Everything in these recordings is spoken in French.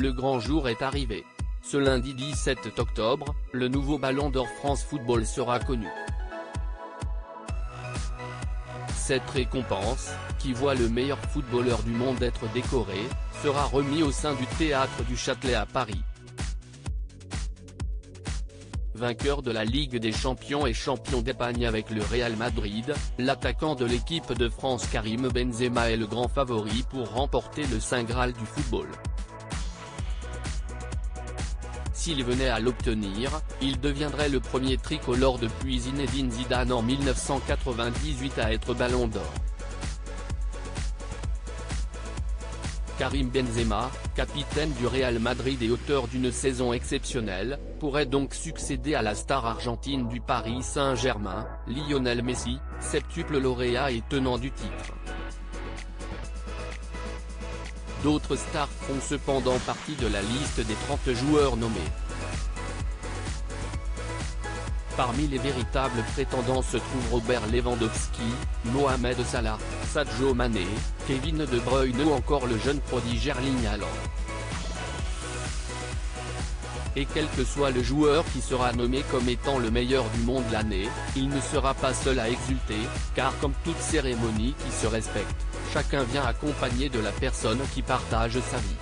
le grand jour est arrivé. Ce lundi 17 octobre, le nouveau Ballon d'Or France Football sera connu. Cette récompense, qui voit le meilleur footballeur du monde être décoré, sera remis au sein du Théâtre du Châtelet à Paris. Vainqueur de la Ligue des Champions et champion d'Espagne avec le Real Madrid, l'attaquant de l'équipe de France Karim Benzema est le grand favori pour remporter le Saint Graal du football. S'il venait à l'obtenir, il deviendrait le premier tricolore depuis Zinedine Zidane en 1998 à être Ballon d'Or. Karim Benzema, capitaine du Real Madrid et auteur d'une saison exceptionnelle, pourrait donc succéder à la star argentine du Paris Saint-Germain, Lionel Messi, septuple lauréat et tenant du titre. D'autres stars font cependant partie de la liste des 30 joueurs nommés. Parmi les véritables prétendants se trouvent Robert Lewandowski, Mohamed Salah, Sadio Mané, Kevin De Bruyne ou encore le jeune prodige Erling Haaland. Et quel que soit le joueur qui sera nommé comme étant le meilleur du monde l'année, il ne sera pas seul à exulter, car comme toute cérémonie qui se respecte, chacun vient accompagné de la personne qui partage sa vie.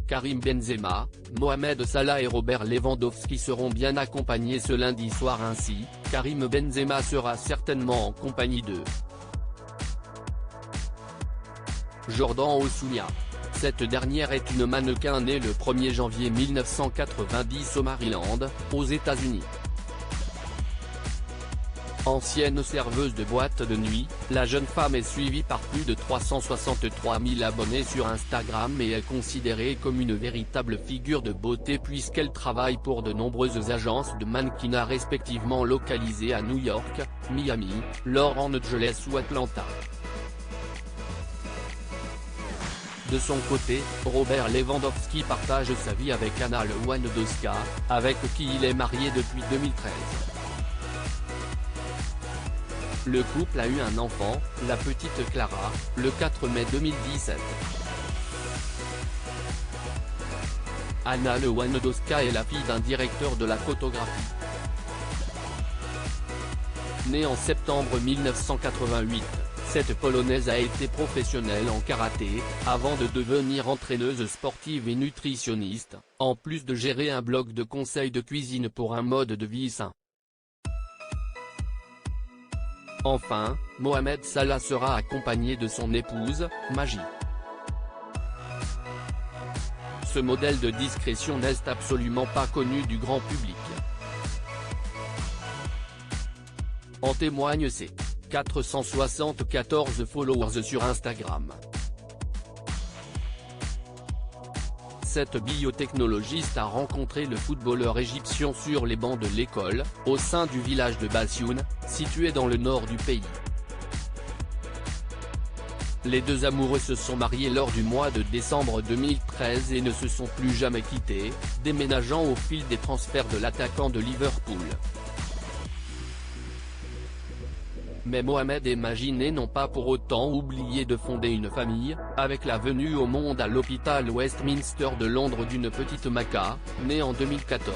Karim Benzema, Mohamed Salah et Robert Lewandowski seront bien accompagnés ce lundi soir. Ainsi, Karim Benzema sera certainement en compagnie de Jordan Osuna. Cette dernière est une mannequin née le 1er janvier 1990 au Maryland, aux États-Unis. Ancienne serveuse de boîte de nuit, la jeune femme est suivie par plus de 363 000 abonnés sur Instagram et est considérée comme une véritable figure de beauté puisqu'elle travaille pour de nombreuses agences de mannequinat respectivement localisées à New York, Miami, Los Angeles ou Atlanta. De son côté, Robert Lewandowski partage sa vie avec Anna Lewandowska, avec qui il est marié depuis 2013. Le couple a eu un enfant, la petite Clara, le 4 mai 2017. Anna Lewandowska est la fille d'un directeur de la photographie. Née en septembre 1988, cette Polonaise a été professionnelle en karaté, avant de devenir entraîneuse sportive et nutritionniste, en plus de gérer un blog de conseils de cuisine pour un mode de vie sain. Enfin, Mohamed Salah sera accompagné de son épouse, Maggie. Ce modèle de discrétion n'est absolument pas connu du grand public. En témoignent ses 474 followers sur Instagram. Cette biotechnologiste a rencontré le footballeur égyptien sur les bancs de l'école, au sein du village de Bassioun, situé dans le nord du pays. Les deux amoureux se sont mariés lors du mois de décembre 2013 et ne se sont plus jamais quittés, déménageant au fil des transferts de l'attaquant de Liverpool. Mais Mohamed et Maggie n'ont pas pour autant oublié de fonder une famille, avec la venue au monde à l'hôpital Westminster de Londres d'une petite Maka, née en 2014.